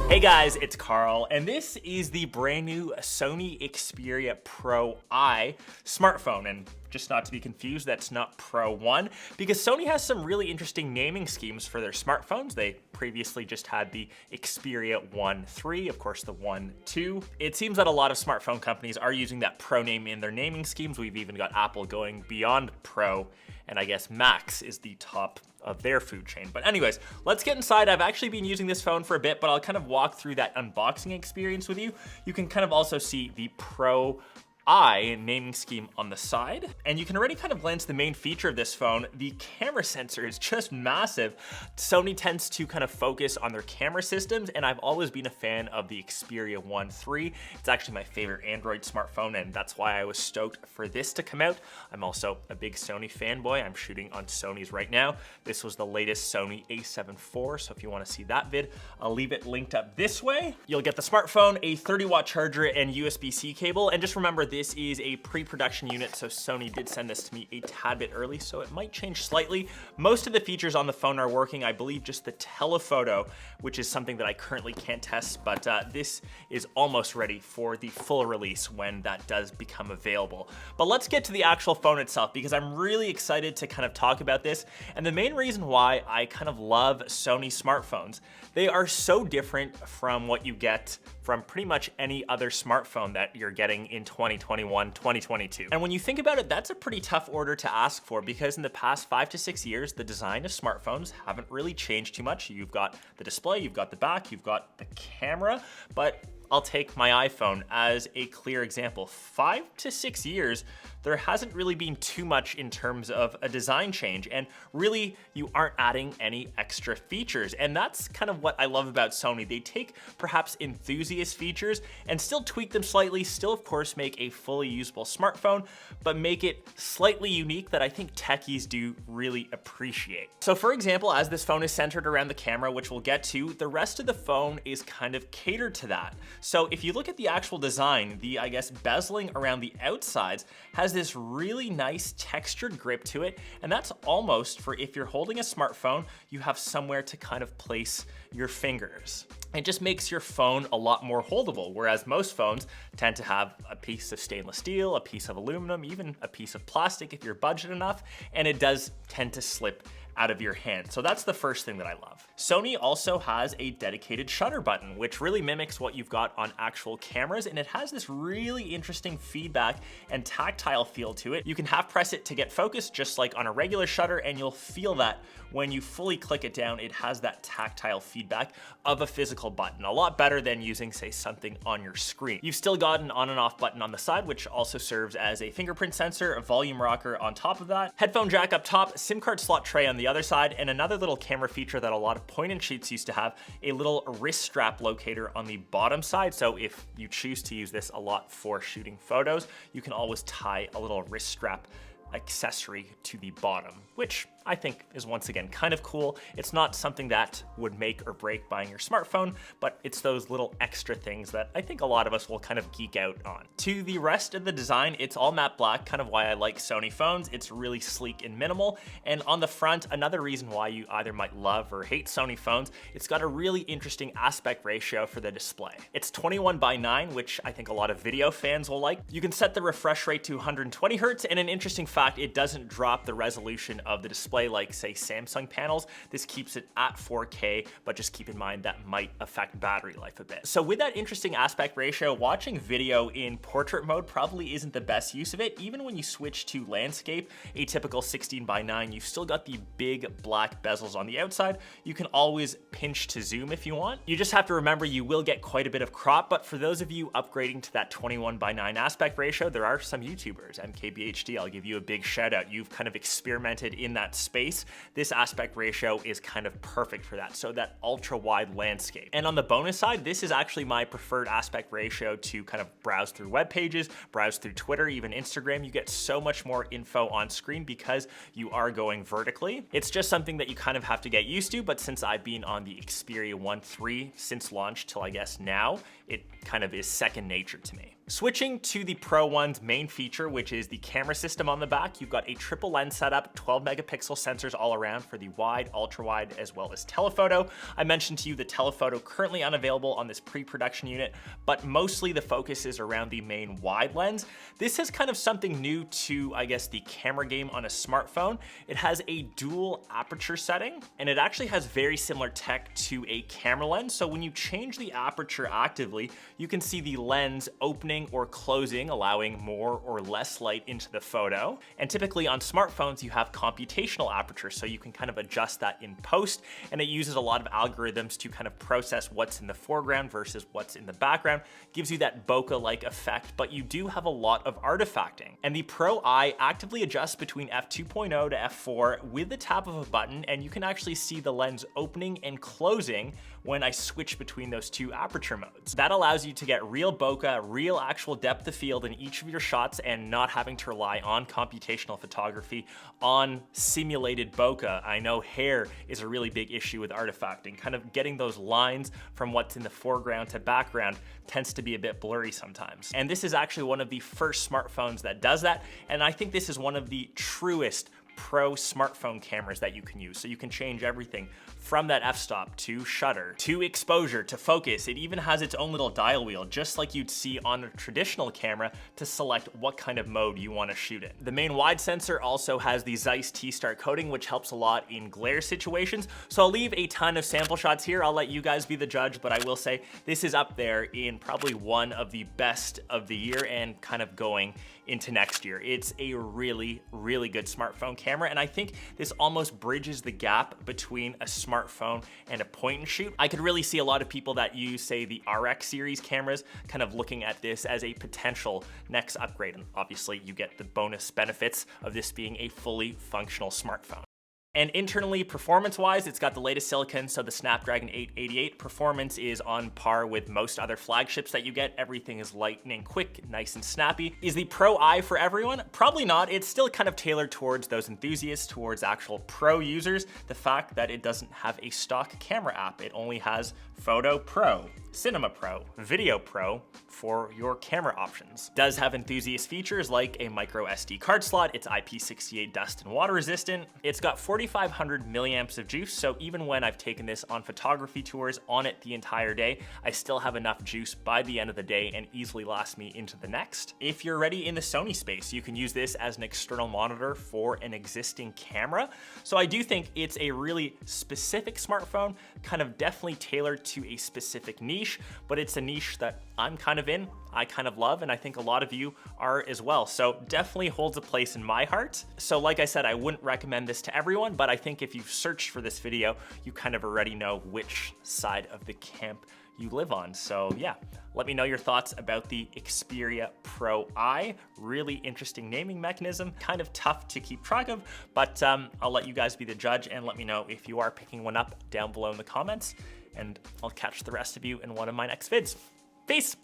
Hey guys, it's Karl, and this is the brand new Sony Xperia Pro I smartphone. And just not to be confused, that's not Pro 1, because Sony has some really interesting naming schemes for their smartphones. They previously just had the Xperia 1 III, of course the 1 II. It seems that a lot of smartphone companies are using that Pro name in their naming schemes. We've even got Apple going beyond Pro, and I guess Max is the top of their food chain. But anyways, let's get inside. I've actually been using this phone for a bit, but I'll kind of walk through that unboxing experience with you. You can kind of also see the Pro I naming scheme on the side, and you can already kind of glance the main feature of this phone. The camera sensor is just massive. Sony tends to kind of focus on their camera systems, and I've always been a fan of the Xperia 1 III. It's actually my favorite Android smartphone, and that's why I was stoked for this to come out. I'm also a big Sony fanboy. I'm shooting on Sony's right now. This was the latest Sony a7 IV, so if you want to see that vid, I'll leave it linked up this way. You'll get the smartphone, a 30-watt charger, and USB-C cable, and just remember, this is a pre-production unit, so Sony did send this to me a tad bit early, so it might change slightly. Most of the features on the phone are working. I believe just the telephoto, which is something that I currently can't test, but this is almost ready for the full release when that does become available. But let's get to the actual phone itself, because I'm really excited to kind of talk about this. And the main reason why I kind of love Sony smartphones, they are so different from what you get from pretty much any other smartphone that you're getting in 2021, 2022. And when you think about it, that's a pretty tough order to ask for, because in the past 5 to 6 years, the design of smartphones haven't really changed too much. You've got the display, you've got the back, you've got the camera, but I'll take my iPhone as a clear example. 5 to 6 years, there hasn't really been too much in terms of a design change, and really you aren't adding any extra features. And that's kind of what I love about Sony. They take perhaps enthusiast features and still tweak them slightly, still of course make a fully usable smartphone, but make it slightly unique that I think techies do really appreciate. So for example, as this phone is centered around the camera, which we'll get to, the rest of the phone is kind of catered to that. So if you look at the actual design, the, I guess, bezeling around the outsides has this really nice textured grip to it, and that's almost for if you're holding a smartphone, you have somewhere to kind of place your fingers. It just makes your phone a lot more holdable, whereas most phones tend to have a piece of stainless steel, a piece of aluminum, even a piece of plastic if you're budget enough, and it does tend to slip out of your hand. So that's the first thing that I love. Sony also has a dedicated shutter button, which really mimics what you've got on actual cameras, and it has this really interesting feedback and tactile feel to it. You can half press it to get focus, just like on a regular shutter, and you'll feel that when you fully click it down, it has that tactile feedback of a physical button, a lot better than using, say, something on your screen. You've still got an on and off button on the side, which also serves as a fingerprint sensor, a volume rocker on top of that, headphone jack up top, SIM card slot tray on the other side, and another little camera feature that a lot of point-and-shoots used to have, a little wrist strap locator on the bottom side. So if you choose to use this a lot for shooting photos, you can always tie a little wrist strap accessory to the bottom, which I think is once again kind of cool. It's not something that would make or break buying your smartphone, but it's those little extra things that I think a lot of us will kind of geek out on. To the rest of the design, it's all matte black, kind of why I like Sony phones. It's really sleek and minimal. And on the front, another reason why you either might love or hate Sony phones, it's got a really interesting aspect ratio for the display. It's 21:9, which I think a lot of video fans will like. You can set the refresh rate to 120 Hertz, and an interesting fact, it doesn't drop the resolution of the display like, say, Samsung panels. This keeps it at 4K, but just keep in mind that might affect battery life a bit. So with that interesting aspect ratio, watching video in portrait mode probably isn't the best use of it. Even when you switch to landscape, a typical 16:9, you've still got the big black bezels on the outside. You can always pinch to zoom if you want. You just have to remember you will get quite a bit of crop, but for those of you upgrading to that 21:9 aspect ratio, there are some YouTubers, MKBHD, I'll give you a big shout out. You've kind of experimented in that space. This aspect ratio is kind of perfect for that, so that ultra wide landscape. And on the bonus side, this is actually my preferred aspect ratio to kind of browse through web pages, browse through Twitter, even Instagram. You get so much more info on screen because you are going vertically. It's just something that you kind of have to get used to, but since I've been on the Xperia 1 III since launch till I guess now, it kind of is second nature to me. Switching to the Pro I's main feature, which is the camera system on the back, you've got a triple lens setup, 12 megapixel sensors all around for the wide, ultra wide, as well as telephoto. I mentioned to you the telephoto currently unavailable on this pre-production unit, but mostly the focus is around the main wide lens. This is kind of something new to, I guess, the camera game on a smartphone. It has a dual aperture setting, and it actually has very similar tech to a camera lens. So when you change the aperture actively, you can see the lens opening or closing, allowing more or less light into the photo. And typically on smartphones, you have computational aperture, so you can kind of adjust that in post, and it uses a lot of algorithms to kind of process what's in the foreground versus what's in the background. Gives you that bokeh-like effect, but you do have a lot of artifacting. And the Pro I actively adjusts between f2.0 to f4 with the tap of a button, and you can actually see the lens opening and closing when I switch between those two aperture modes. That allows you to get real bokeh, real actual depth of field in each of your shots, and not having to rely on computational photography on simulated bokeh. I know hair is a really big issue with artifacting. Kind of getting those lines from what's in the foreground to background tends to be a bit blurry sometimes. And this is actually one of the first smartphones that does that, and I think this is one of the truest pro smartphone cameras that you can use. So you can change everything from that f-stop to shutter to exposure to focus. It even has its own little dial wheel, just like you'd see on a traditional camera, to select what kind of mode you want to shoot in. The main wide sensor also has the Zeiss T-Star coating, which helps a lot in glare situations. So I'll leave a ton of sample shots here. I'll let you guys be the judge, but I will say this is up there in probably one of the best of the year and kind of going into next year. It's a really, really good smartphone camera, and I think this almost bridges the gap between a smartphone and a point and shoot. I could really see a lot of people that use, say, the RX series cameras kind of looking at this as a potential next upgrade, and obviously you get the bonus benefits of this being a fully functional smartphone. And internally, performance-wise, it's got the latest silicon, so the Snapdragon 888 performance is on par with most other flagships that you get. Everything is lightning quick, nice and snappy. Is the Pro I for everyone? Probably not. It's still kind of tailored towards those enthusiasts, towards actual pro users. The fact that it doesn't have a stock camera app, it only has Photo Pro, Cinema Pro, Video Pro for your camera options. Does have enthusiast features like a micro SD card slot. It's IP68 dust and water resistant. It's got 4,500 milliamps of juice, so even when I've taken this on photography tours on it the entire day, I still have enough juice by the end of the day and easily last me into the next. If you're already in the Sony space, you can use this as an external monitor for an existing camera. So I do think it's a really specific smartphone, kind of definitely tailored to a specific niche, but it's a niche that I'm kind of in, I kind of love, and I think a lot of you are as well. So definitely holds a place in my heart. So like I said, I wouldn't recommend this to everyone, but I think if you've searched for this video, you kind of already know which side of the camp you live on. So yeah, let me know your thoughts about the Xperia Pro I. Really interesting naming mechanism, kind of tough to keep track of, but I'll let you guys be the judge and let me know if you are picking one up down below in the comments, and I'll catch the rest of you in one of my next vids. Peace!